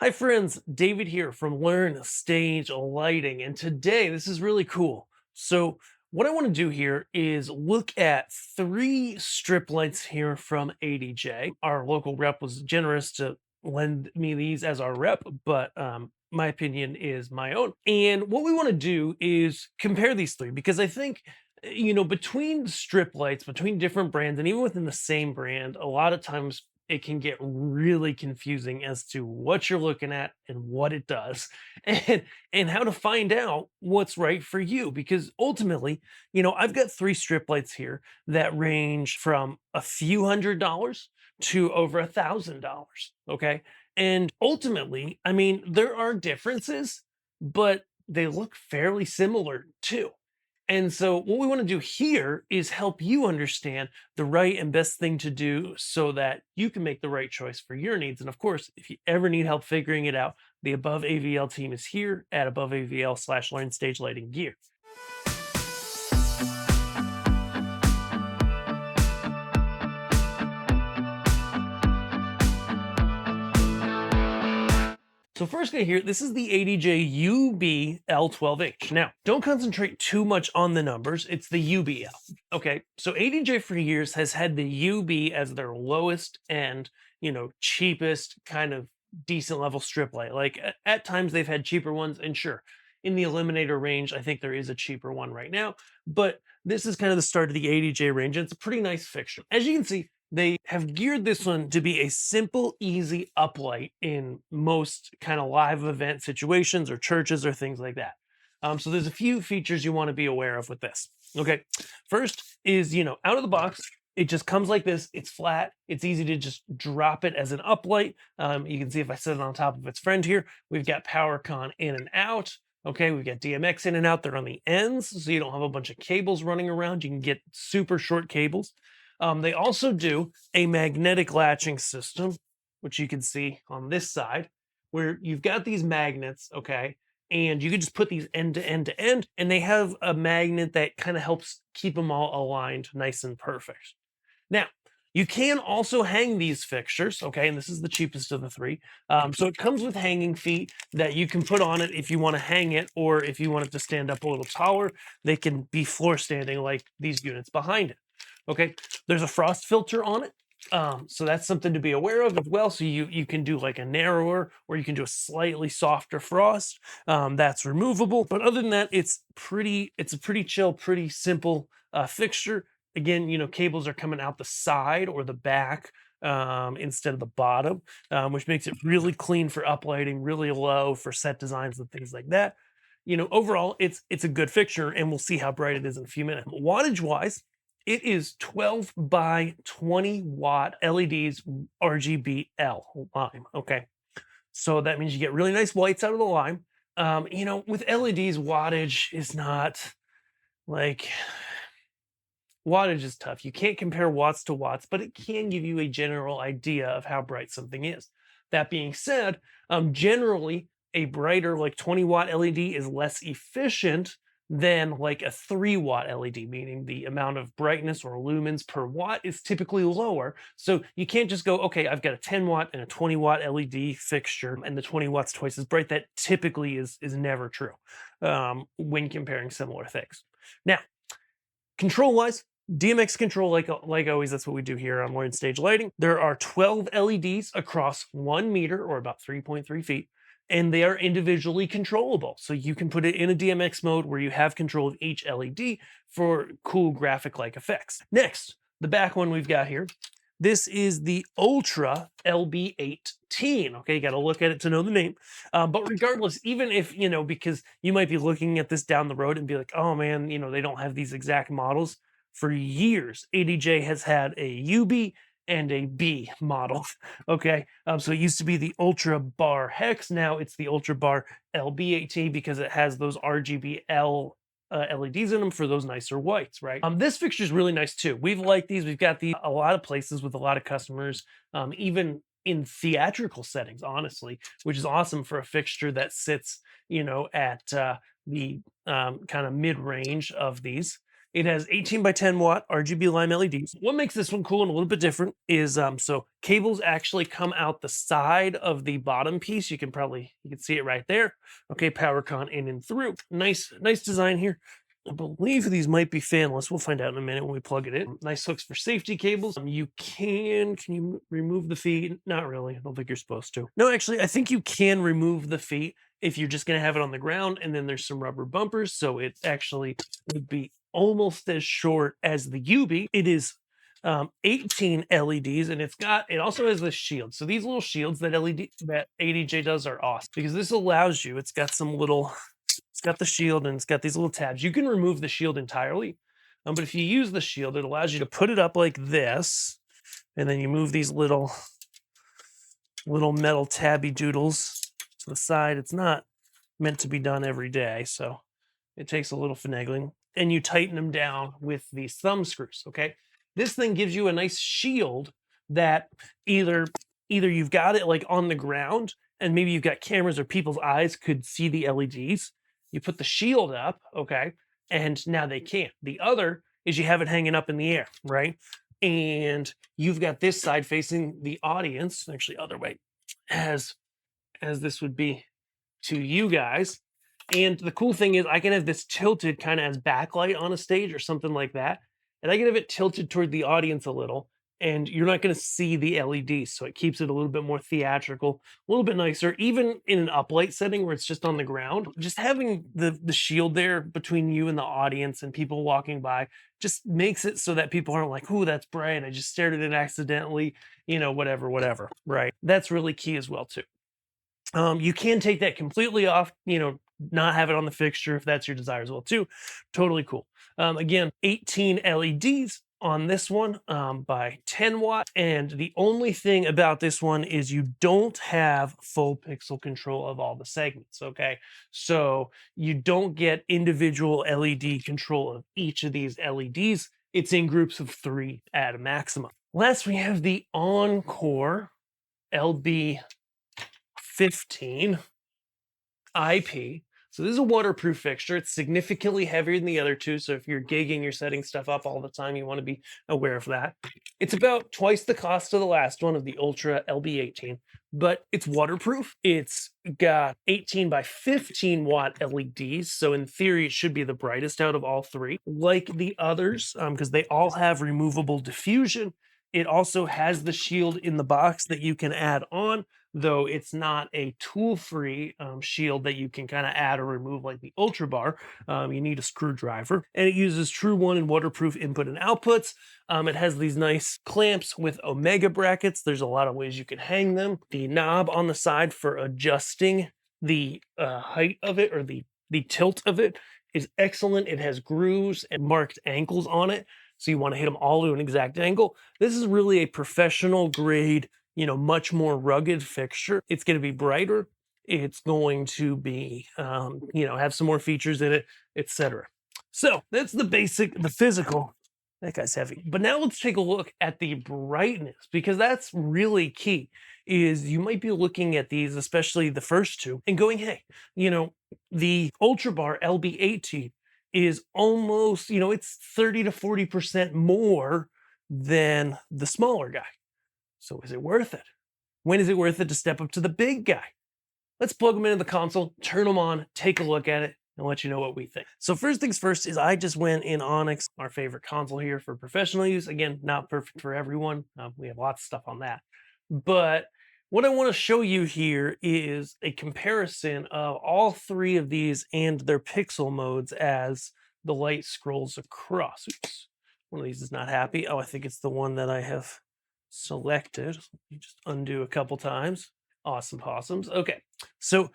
Hi friends, David here from Learn Stage Lighting, and today this is really cool. So what I want to do here is look at three strip lights here from ADJ. Our local rep was generous to lend me these as our rep, but my opinion is my own. And what we want to do is compare these three because I think between strip lights, between different brands, and even within the same brand, a lot of times it can get really confusing as to what you're looking at and what it does and how to find out what's right for you, because ultimately, I've got three strip lights here that range from a few $100s to over $1,000. Okay, and ultimately, I mean, there are differences, but they look fairly similar too. And so, what we want to do here is help you understand the right and best thing to do so that you can make the right choice for your needs. And of course, if you ever need help figuring it out, the Above AVL team is here at Above AVL/Learn Stage Lighting Gear. So first guy here, this is the ADJ UBL12H. Now, don't concentrate too much on the numbers. It's the UBL. Okay, so ADJ for years has had the UB as their lowest end, cheapest kind of decent level strip light. Like at times they've had cheaper ones, and sure, in the Eliminator range, I think there is a cheaper one right now, but this is kind of the start of the ADJ range. And it's a pretty nice fixture. As you can see, they have geared this one to be a simple, easy uplight in most kind of live event situations or churches or things like that. So there's a few features you want to be aware of with this. Okay, first is, out of the box, it just comes like this. It's flat. It's easy to just drop it as an uplight. You can see if I set it on top of its friend here, we've got power con in and out. Okay, we've got DMX in and out. They're on the ends, so you don't have a bunch of cables running around. You can get super short cables. They also do a magnetic latching system, which you can see on this side, where you've got these magnets, okay, and you can just put these end to end to end, and they have a magnet that kind of helps keep them all aligned nice and perfect. Now, you can also hang these fixtures, okay, and this is the cheapest of the three. So it comes with hanging feet that you can put on it if you want to hang it, or if you want it to stand up a little taller, they can be floor standing like these units behind it. Okay, there's a frost filter on it. So that's something to be aware of as well. So you can do like a narrower, or you can do a slightly softer frost. That's removable. But other than that, it's a pretty chill, pretty simple fixture. Again, cables are coming out the side or the back instead of the bottom, which makes it really clean for uplighting, really low for set designs and things like that. Overall, it's a good fixture, and we'll see how bright it is in a few minutes. Wattage wise, it is 12 by 20 watt LEDs RGB lime. Okay, so that means you get really nice whites out of the lime. With LEDs, wattage is not like, wattage is tough. You can't compare watts to watts, but it can give you a general idea of how bright something is. That being said, generally a brighter like 20-watt LED is less efficient than like a 3-watt LED, meaning the amount of brightness or lumens per watt is typically lower. So you can't just go, okay, I've got a 10-watt and a 20-watt LED fixture, and the 20 watts twice as bright. That typically is never true when comparing similar things. Now, control-wise, DMX control, like always, that's what we do here on Learn Stage Lighting. There are 12 LEDs across 1 meter, or about 3.3 feet. And they are individually controllable. So you can put it in a DMX mode where you have control of each LED for cool graphic-like effects. Next, the back one we've got here. This is the Ultra LB18. Okay, you got to look at it to know the name. But regardless, even if, because you might be looking at this down the road and be like, oh man, they don't have these exact models. For years, ADJ has had a UB and a B model. Okay, so it used to be the Ultra Bar Hex. Now it's the Ultra Bar LB18 because it has those RGB LEDs in them for those nicer whites, right? This fixture is really nice too. We've liked these. We've got these a lot of places with a lot of customers, even in theatrical settings, honestly, which is awesome for a fixture that sits, at the kind of mid-range of these. It has 18 by 10 watt RGB lime LEDs. What makes this one cool and a little bit different is so cables actually come out the side of the bottom piece. You can see it right there. Okay, power con in and through. Nice design here. I believe these might be fanless. We'll find out in a minute when we plug it in. Nice hooks for safety cables. Can you remove the feet? Not really. I don't think you're supposed to. No, actually, I think you can remove the feet if you're just going to have it on the ground, and then there's some rubber bumpers. So it actually would be almost as short as the UB. It is 18 LEDs, and it also has this shield. So these little shields that ADJ does are awesome because this allows you, it's got the shield and it's got these little tabs. You can remove the shield entirely, but if you use the shield, it allows you to put it up like this, and then you move these little metal tabby doodles to the side. It's not meant to be done every day, so it takes a little finagling, and you tighten them down with these thumb screws. Okay, this thing gives you a nice shield that either you've got it like on the ground, and maybe you've got cameras or people's eyes could see the LEDs. You put the shield up, okay, and now they can't. The other is you have it hanging up in the air, right? And you've got this side facing the audience, actually other way, as this would be to you guys. And the cool thing is I can have this tilted kind of as backlight on a stage or something like that. And I can have it tilted toward the audience a little, and you're not going to see the LEDs. So it keeps it a little bit more theatrical, a little bit nicer, even in an uplight setting where it's just on the ground. Just having the shield there between you and the audience and people walking by just makes it so that people aren't like, "Ooh, that's bright. I just stared at it accidentally," whatever, right? That's really key as well too. You can take that completely off, not have it on the fixture if that's your desire as well too. Totally cool. Again, 18 LEDs on this one by 10 watt. And the only thing about this one is you don't have full pixel control of all the segments, okay? So you don't get individual LED control of each of these LEDs. It's in groups of 3 at a maximum. Last, we have the Encore LB15IP. So this is a waterproof fixture. It's significantly heavier than the other two. So if you're gigging, you're setting stuff up all the time, you want to be aware of that. It's about twice the cost of the last one, of the Ultra LB18, but it's waterproof. It's got 18 by 15 watt LEDs. So in theory, it should be the brightest out of all 3. Like the others, because they all have removable diffusion, it also has the shield in the box that you can add on, though it's not a tool-free shield that you can kind of add or remove like the Ultra Bar. You need a screwdriver, and it uses True 1 and waterproof input and outputs. It has these nice clamps with omega brackets. There's a lot of ways you can hang them. The knob on the side for adjusting the height of it, or the tilt of it, is excellent. It has grooves and marked ankles on it, so you want to hit them all to an exact angle. This is really a professional grade, much more rugged fixture. It's going to be brighter. It's going to be, have some more features in it, etc. So that's the physical. That guy's heavy. But now let's take a look at the brightness, because that's really key. Is you might be looking at these, especially the first two, and going, hey, the Ultra Bar LB18 is almost, it's 30 to 40% more than the smaller guy. So is it worth it? When is it worth it to step up to the big guy? Let's plug them into the console, turn them on, take a look at it, and let you know what we think. So first things first is I just went in Onyx, our favorite console here for professional use. Again, not perfect for everyone. We have lots of stuff on that. But what I want to show you here is a comparison of all 3 of these and their pixel modes as the light scrolls across. Oops, one of these is not happy. Oh, I think it's the one that I have selected. Let me just undo a couple times. Awesome possums. Okay, so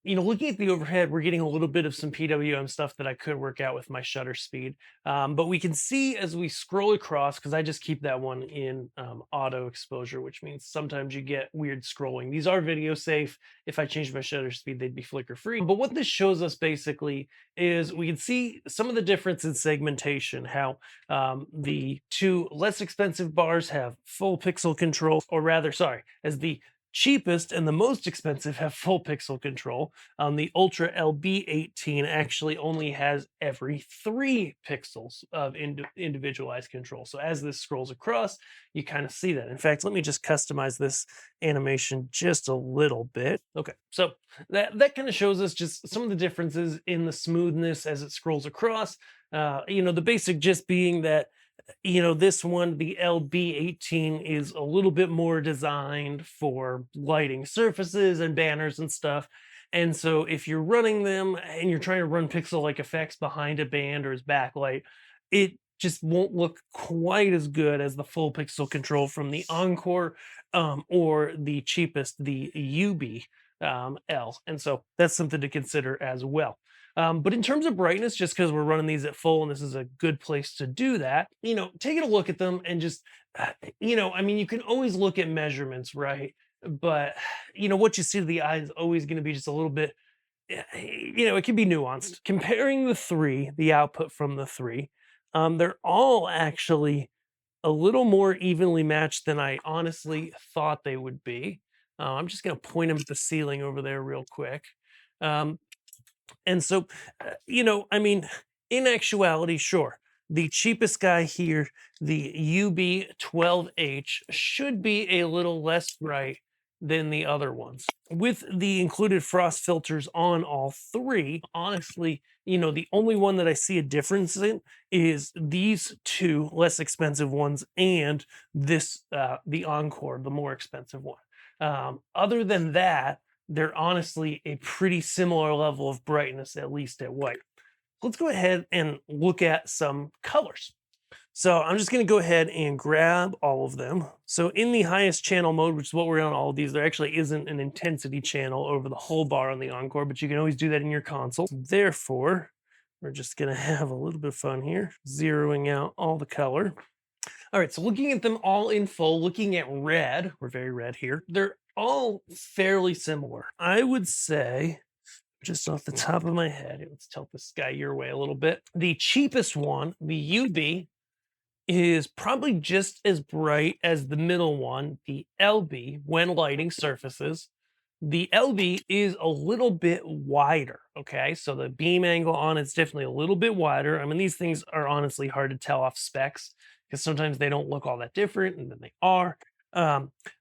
looking at the overhead, we're getting a little bit of some PWM stuff that I could work out with my shutter speed. But we can see as we scroll across, because I just keep that one in auto exposure, which means sometimes you get weird scrolling. These are video safe. If I change my shutter speed, they'd be flicker free. But what this shows us basically is we can see some of the difference in segmentation, how the 2 less expensive bars have full pixel control, or rather, sorry, as the cheapest and the most expensive have full pixel control. The Ultra LB18 actually only has every 3 pixels of individualized control. So as this scrolls across, you kind of see that. In fact, let me just customize this animation just a little bit. Okay, so that kind of shows us just some of the differences in the smoothness as it scrolls across. The basic gist being that this one, the LB18, is a little bit more designed for lighting surfaces and banners and stuff. And so if you're running them and you're trying to run pixel-like effects behind a band or as backlight, it just won't look quite as good as the full pixel control from the Encore or the cheapest, the UB L. And so that's something to consider as well. But in terms of brightness, just because we're running these at full and this is a good place to do that, taking a look at them and just, you can always look at measurements, right? But, what you see to the eye is always going to be just a little bit, it can be nuanced. Comparing the output from the three, they're all actually a little more evenly matched than I honestly thought they would be. I'm just going to point them at the ceiling over there real quick. Um, and so, in actuality, sure, the cheapest guy here, the UB12H, should be a little less bright than the other ones. With the included frost filters on all three, honestly, the only one that I see a difference in is these two less expensive ones and this, the Encore, the more expensive one. Other than that, they're honestly a pretty similar level of brightness, at least at white. Let's go ahead and look at some colors. So I'm just going to go ahead and grab all of them. So in the highest channel mode, which is what we're on all of these, there actually isn't an intensity channel over the whole bar on the Encore, but you can always do that in your console. Therefore, we're just going to have a little bit of fun here, zeroing out all the color. All right, so looking at them all in full, looking at red, we're very red here, they're all fairly similar. I would say, just off the top of my head, let's tilt this guy your way a little bit. The cheapest one, the UB, is probably just as bright as the middle one, the LB, when lighting surfaces. The LB is a little bit wider, okay? So the beam angle on it's definitely a little bit wider. I mean, these things are honestly hard to tell off specs because sometimes they don't look all that different, and then they are.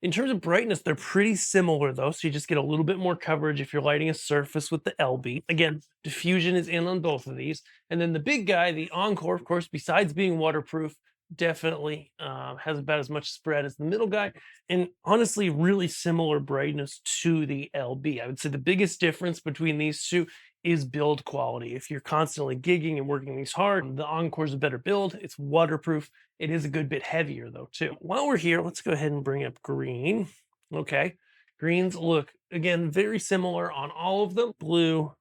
In terms of brightness, they're pretty similar though, so you just get a little bit more coverage if you're lighting a surface with the LB. Again, diffusion is in on both of these. And then the big guy, the Encore, of course, besides being waterproof, definitely has about as much spread as the middle guy, and honestly really similar brightness to the LB. I would say the biggest difference between these two is build quality. If you're constantly gigging and working these hard, the Encore's a better build. It's waterproof. It is a good bit heavier though too. While we're here, let's go ahead and bring up green. Okay, greens look, again, very similar on all of them. Blue,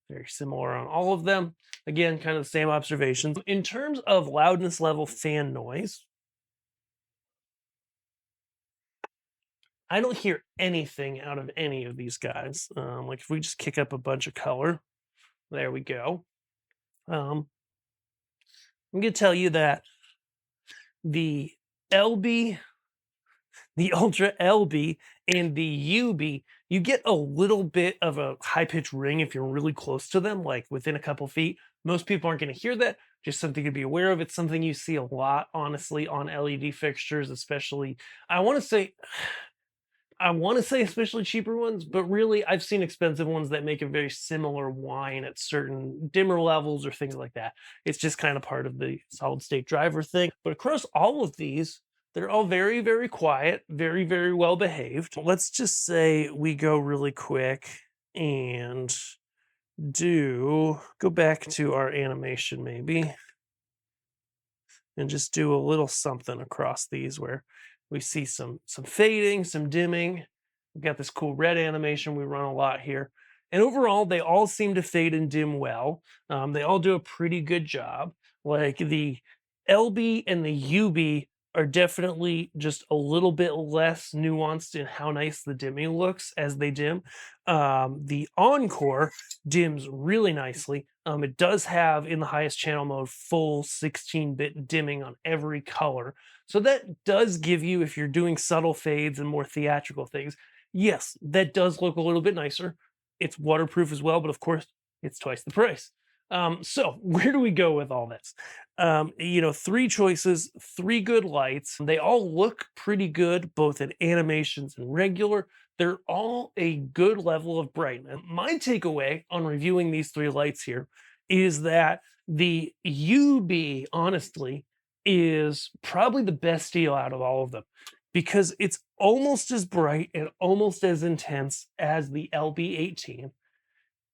very similar on all of them. Again, kind of the same observations. In terms of loudness level fan noise, I don't hear anything out of any of these guys. Like if we just kick up a bunch of color, there we go. I'm gonna tell you that the LB, the Ultra LB, and the UB, you get a little bit of a high-pitched ring if you're really close to them, like within a couple feet. Most people aren't going to hear that. Just something to be aware of. It's something you see a lot, honestly, on LED fixtures, especially. I want to say especially cheaper ones, but really I've seen expensive ones that make a very similar whine at certain dimmer levels or things like that. It's just kind of part of the solid state driver thing. But across all of these, they're all very, very quiet, very, very well behaved. Let's just say we go really quick and go back to our animation maybe, and just do a little something across these where we see some fading, some dimming. We've got this cool red animation we run a lot here. And overall, they all seem to fade and dim well. They all do a pretty good job. Like the LB and the UB are definitely just a little bit less nuanced in how nice the dimming looks as they dim. The Encore dims really nicely. It does have, in the highest channel mode, full 16-bit dimming on every color. So that does give you, if you're doing subtle fades and more theatrical things, yes, that does look a little bit nicer. It's waterproof as well, but of course, it's twice the price. So where do we go with all this? Three choices, three good lights. They all look pretty good, both in animations and regular. They're all a good level of brightness. My takeaway on reviewing these three lights here is that the UB, honestly, is probably the best deal out of all of them because it's almost as bright and almost as intense as the LB18.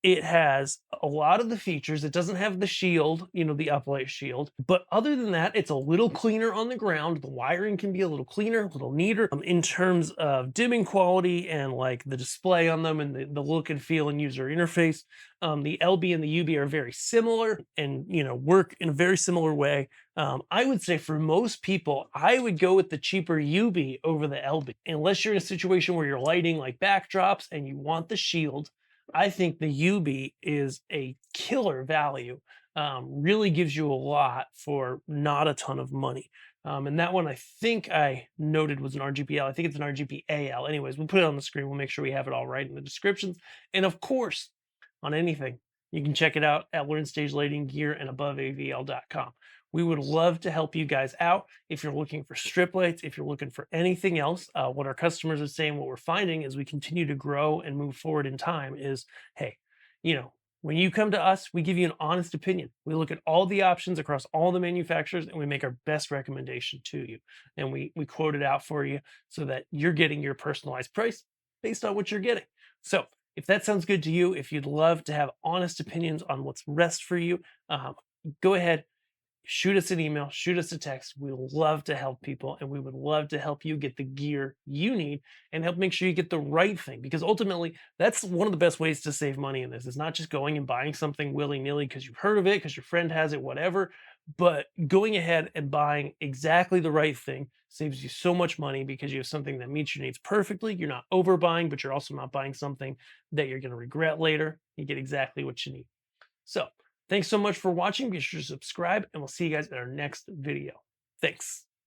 It has a lot of the features. It doesn't have the shield, the uplight shield. But other than that, it's a little cleaner on the ground. The wiring can be a little cleaner, a little neater in terms of dimming quality and like the display on them and the look and feel and user interface. The LB and the UB are very similar and, work in a very similar way. I would say for most people, I would go with the cheaper UB over the LB. Unless you're in a situation where you're lighting like backdrops and you want the shield, I think the UB is a killer value. Really gives you a lot for not a ton of money. And that one I think I noted was an RGBL. I think it's an RGBAL. Anyways, we'll put it on the screen. We'll make sure we have it all right in the descriptions. And of course, on anything, you can check it out at Learn Stage Lighting Gear and ABOVEAVL.com. We would love to help you guys out if you're looking for strip lights, if you're looking for anything else. What our customers are saying, what we're finding as we continue to grow and move forward in time is, hey, when you come to us, we give you an honest opinion. We look at all the options across all the manufacturers and we make our best recommendation to you. And we quote it out for you so that you're getting your personalized price based on what you're getting. So if that sounds good to you, if you'd love to have honest opinions on what's best for you, go ahead, shoot us an email, shoot us a text. We love to help people and we would love to help you get the gear you need and help make sure you get the right thing, because ultimately that's one of the best ways to save money in this. It's not just going and buying something willy-nilly because you've heard of it, because your friend has it, whatever, but going ahead and buying exactly the right thing saves you so much money because you have something that meets your needs perfectly. You're not overbuying, but you're also not buying something that you're going to regret later. You get exactly what you need. So thanks so much for watching. Be sure to subscribe, and we'll see you guys in our next video. Thanks.